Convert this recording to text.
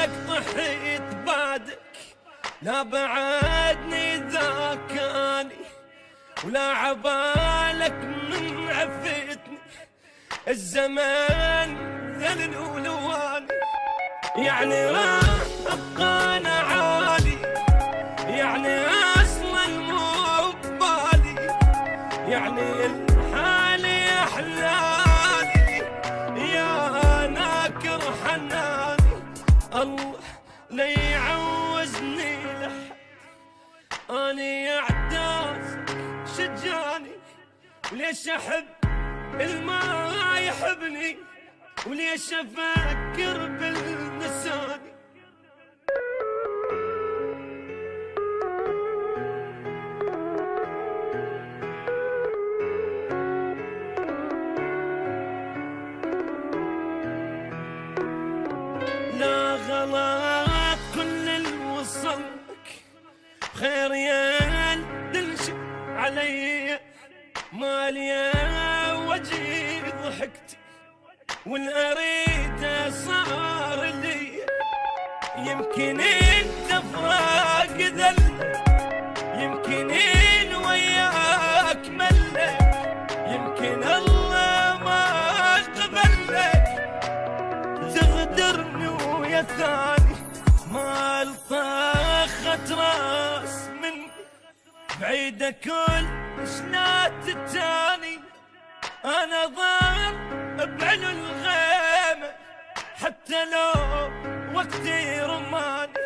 لك طحيت بعدك، لا بعدني ذاك اني، ولا عبالك من عفتني الزمان ذلل ولواني. يعني راح ابقى انا عالي، يعني اصلا مو ببالي، يعني الحالي احلالي يا ناكر حناني. الله لا يعوزني لحد، اني اعتاز شجاني، وليش احب الما يحبني، وليش افكر بالنساني. لا غلط كل اللي وصلك، خير يا دلش علي، مالي وجهي ضحكتي والاريده صار لي. يمكن انت فراق ذل، يمكن ان وياك ملك، يمكن الله ما قبلك تغدرني ويا ثاني. ما الطاخت راس مني بعيدة كل شنات التاني، انا ضار بعلو الغيمة حتى لو وقتي رماني.